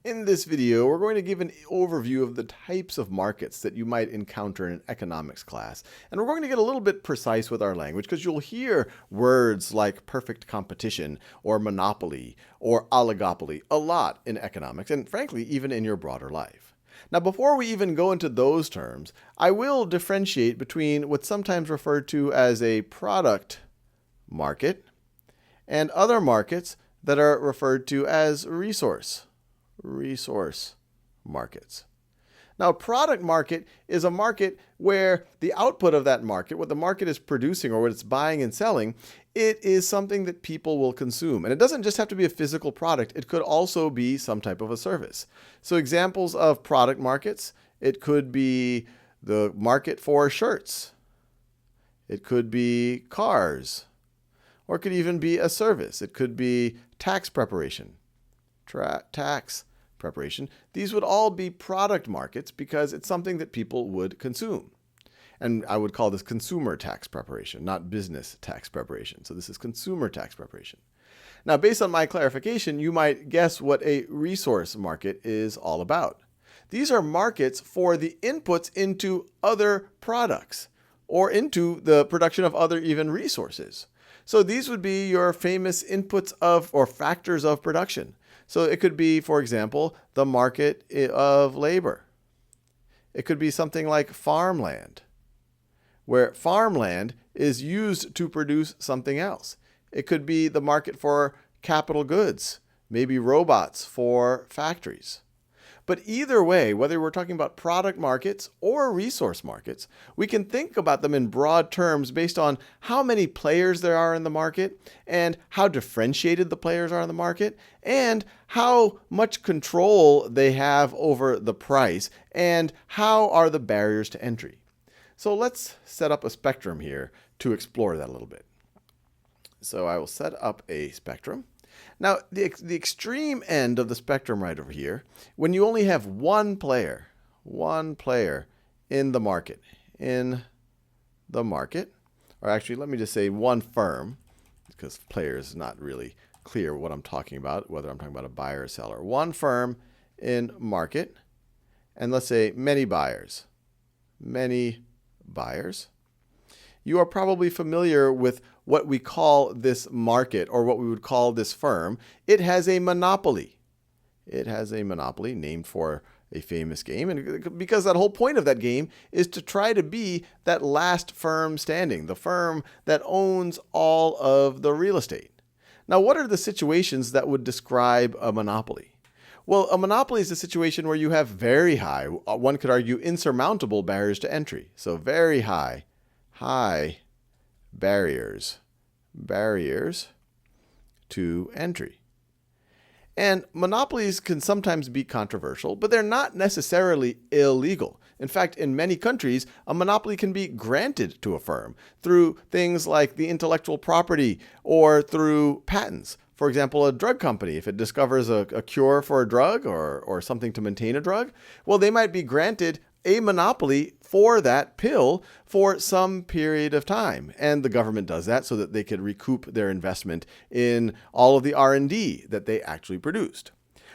In this video, we're going to give an overview of the types of markets that you might encounter in an economics class. And we're going to get a little bit precise with our language because you'll hear words like perfect competition or monopoly or oligopoly a lot in economics and frankly, even in your broader life. Now, before we even go into those terms, I will differentiate between what's sometimes referred to as a product market and other markets that are referred to as resource markets. Now, a product market is a market where the output of that market, what the market is producing or what it's buying and selling, it is something that people will consume. And it doesn't just have to be a physical product. It could also be some type of a service. So examples of product markets, it could be the market for shirts. It could be cars. Or it could even be a service. It could be tax preparation. Tax preparation. These would all be product markets because it's something that people would consume. And I would call this consumer tax preparation, not business tax preparation. So this is consumer tax preparation. Now, based on my clarification, you might guess what a resource market is all about. These are markets for the inputs into other products or into the production of other even resources. So these would be your famous inputs of or factors of production. So it could be, for example, the market of labor. It could be something like farmland, where farmland is used to produce something else. It could be the market for capital goods, maybe robots for factories. But either way, whether we're talking about product markets or resource markets, we can think about them in broad terms based on how many players there are in the market and how differentiated the players are in the market and how much control they have over the price and how are the barriers to entry. So let's set up a spectrum here to explore that a little bit. So I will set up a spectrum. Now, the extreme end of the spectrum right over here, when you only have one player in the market, or actually let me just say one firm, because player is not really clear what I'm talking about, whether I'm talking about a buyer or seller. One firm in market, and let's say many buyers. You are probably familiar with what we call this market or what we would call this firm. It has a monopoly. It has a monopoly named for a famous game. And because that whole point of that game is to try to be that last firm standing, the firm that owns all of the real estate. Now, what are the situations that would describe a monopoly? Well, a monopoly is a situation where you have very high, one could argue insurmountable barriers to entry. So very high barriers to entry. And monopolies can sometimes be controversial, but they're not necessarily illegal. In fact, in many countries, a monopoly can be granted to a firm through things like the intellectual property or through patents. For example, a drug company, if it discovers a cure for a drug or something to maintain a drug, well, they might be granted a monopoly for that pill for some period of time. And the government does that so that they can recoup their investment in all of the R&D that they actually produced.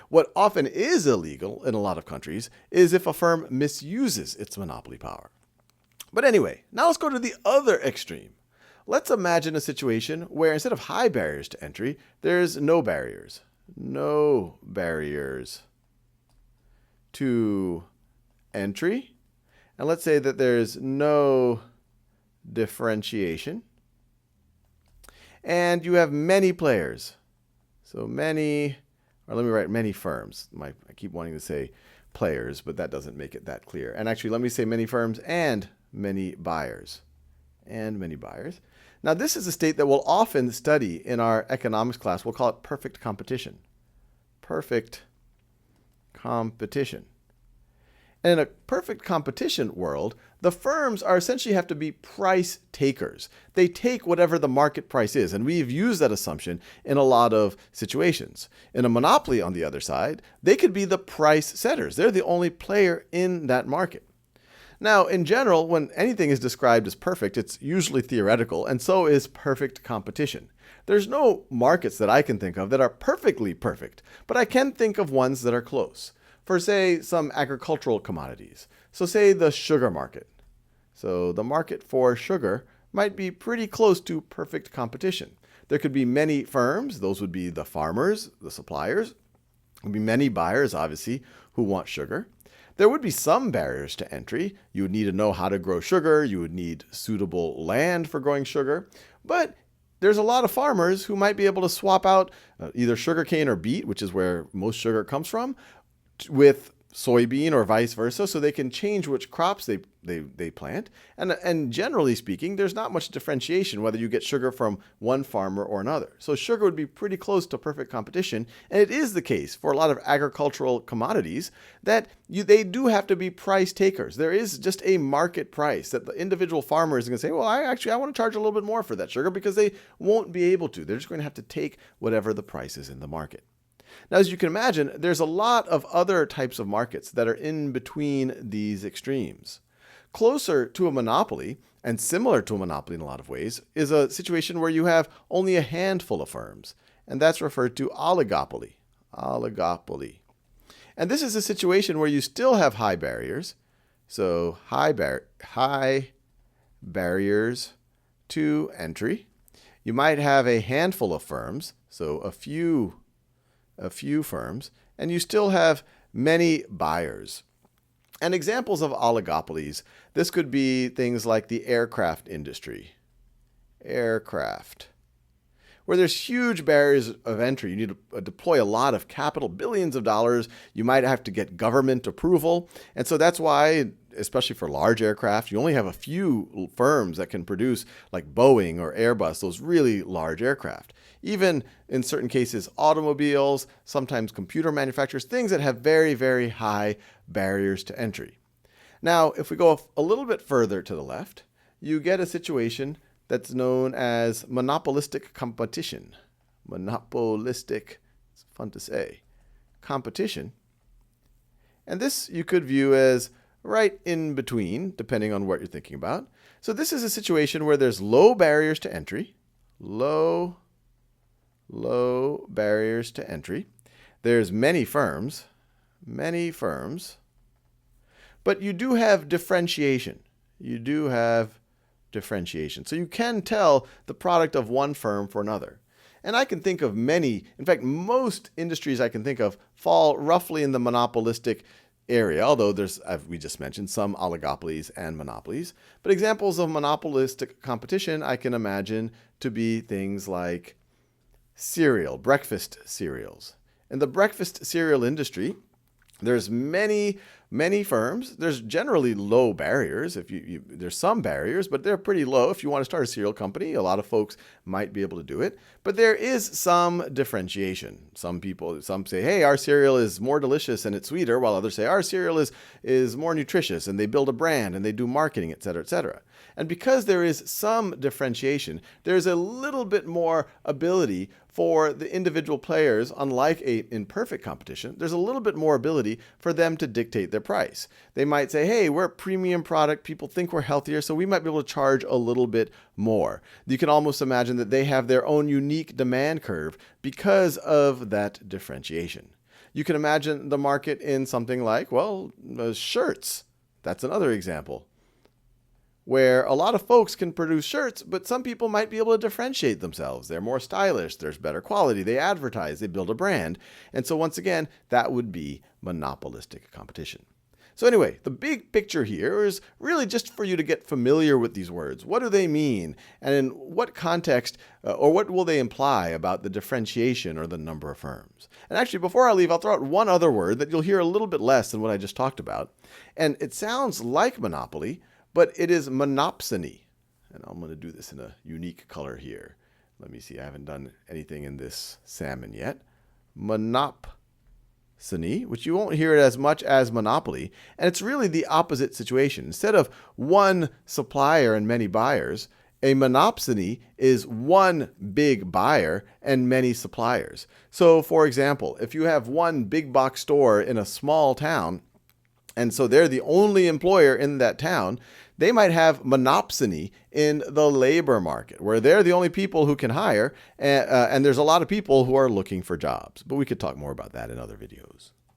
What often is illegal in a lot of countries is if a firm misuses its monopoly power. But anyway, now let's go to the other extreme. Let's imagine a situation where instead of high barriers to entry, there's no barriers to entry. And let's say that there's no differentiation. And you have many players. So many, or let me write many firms. I keep wanting to say players, but that doesn't make it that clear. And actually, let me say many firms and many buyers. Now, this is a state that we'll often study in our economics class. We'll call it perfect competition. And in a perfect competition world, the firms are essentially have to be price takers. They take whatever the market price is, and we've used that assumption in a lot of situations. In a monopoly, on the other side, they could be the price setters. They're the only player in that market. Now, in general, when anything is described as perfect, it's usually theoretical, and so is perfect competition. There's no markets that I can think of that are perfectly perfect, but I can think of ones that are close. For, say, some agricultural commodities. So say the sugar market. So the market for sugar might be pretty close to perfect competition. There could be many firms. Those would be the farmers, the suppliers. There would be many buyers, obviously, who want sugar. There would be some barriers to entry. You would need to know how to grow sugar. You would need suitable land for growing sugar. But there's a lot of farmers who might be able to swap out either sugarcane or beet, which is where most sugar comes from, with soybean or vice versa, so they can change which crops they plant. And generally speaking, there's not much differentiation whether you get sugar from one farmer or another. So sugar would be pretty close to perfect competition, and it is the case for a lot of agricultural commodities that they do have to be price takers. There is just a market price that the individual farmer is going to say, well, I want to charge a little bit more for that sugar, because they won't be able to. They're just going to have to take whatever the price is in the market. Now, as you can imagine, there's a lot of other types of markets that are in between these extremes. Closer to a monopoly, and similar to a monopoly in a lot of ways, is a situation where you have only a handful of firms, and that's referred to oligopoly. Oligopoly. And this is a situation where you still have high barriers. So high barriers to entry. You might have a handful of firms, so a few firms, and you still have many buyers. And examples of oligopolies, this could be things like the aircraft industry. Aircraft. Where there's huge barriers of entry. You need to deploy a lot of capital, billions of dollars. You might have to get government approval. And so that's why, especially for large aircraft, you only have a few firms that can produce, like Boeing or Airbus, those really large aircraft. Even in certain cases, automobiles, sometimes computer manufacturers, things that have very, very high barriers to entry. Now, if we go a little bit further to the left, you get a situation that's known as monopolistic competition. Monopolistic, it's fun to say, competition. And this you could view as right in between, depending on what you're thinking about. So this is a situation where there's low barriers to entry, low barriers to entry. There's many firms, but you do have differentiation. So you can tell the product of one firm for another. And I can think of many, in fact, most industries I can think of fall roughly in the monopolistic area, although there's, as we just mentioned, some oligopolies and monopolies. But examples of monopolistic competition I can imagine to be things like cereal, breakfast cereals. In the breakfast cereal industry, there's many firms. There's generally low barriers. There's some barriers, but they're pretty low. If you want to start a cereal company, a lot of folks might be able to do it. But there is some differentiation. Some say, hey, our cereal is more delicious and it's sweeter, while others say our cereal is more nutritious, and they build a brand and they do marketing, et cetera, et cetera. And because there is some differentiation, there's a little bit more ability for the individual players, unlike in perfect competition, there's a little bit more ability for them to dictate their price. They might say, hey, we're a premium product, people think we're healthier, so we might be able to charge a little bit more. You can almost imagine that they have their own unique demand curve because of that differentiation. You can imagine the market in something like, shirts. That's another example, where a lot of folks can produce shirts, but some people might be able to differentiate themselves. They're more stylish, there's better quality, they advertise, they build a brand. And so once again, that would be monopolistic competition. So anyway, the big picture here is really just for you to get familiar with these words. What do they mean? And in what context, or what will they imply about the differentiation or the number of firms? And actually, before I leave, I'll throw out one other word that you'll hear a little bit less than what I just talked about. And it sounds like monopoly, but it is monopsony. And I'm going to do this in a unique color here. Let me see. I haven't done anything in this salmon yet. Monopsony, which you won't hear it as much as monopoly. And it's really the opposite situation. Instead of one supplier and many buyers, a monopsony is one big buyer and many suppliers. So, for example, if you have one big box store in a small town, and so they're the only employer in that town, they might have monopsony in the labor market, where they're the only people who can hire, and there's a lot of people who are looking for jobs. But we could talk more about that in other videos.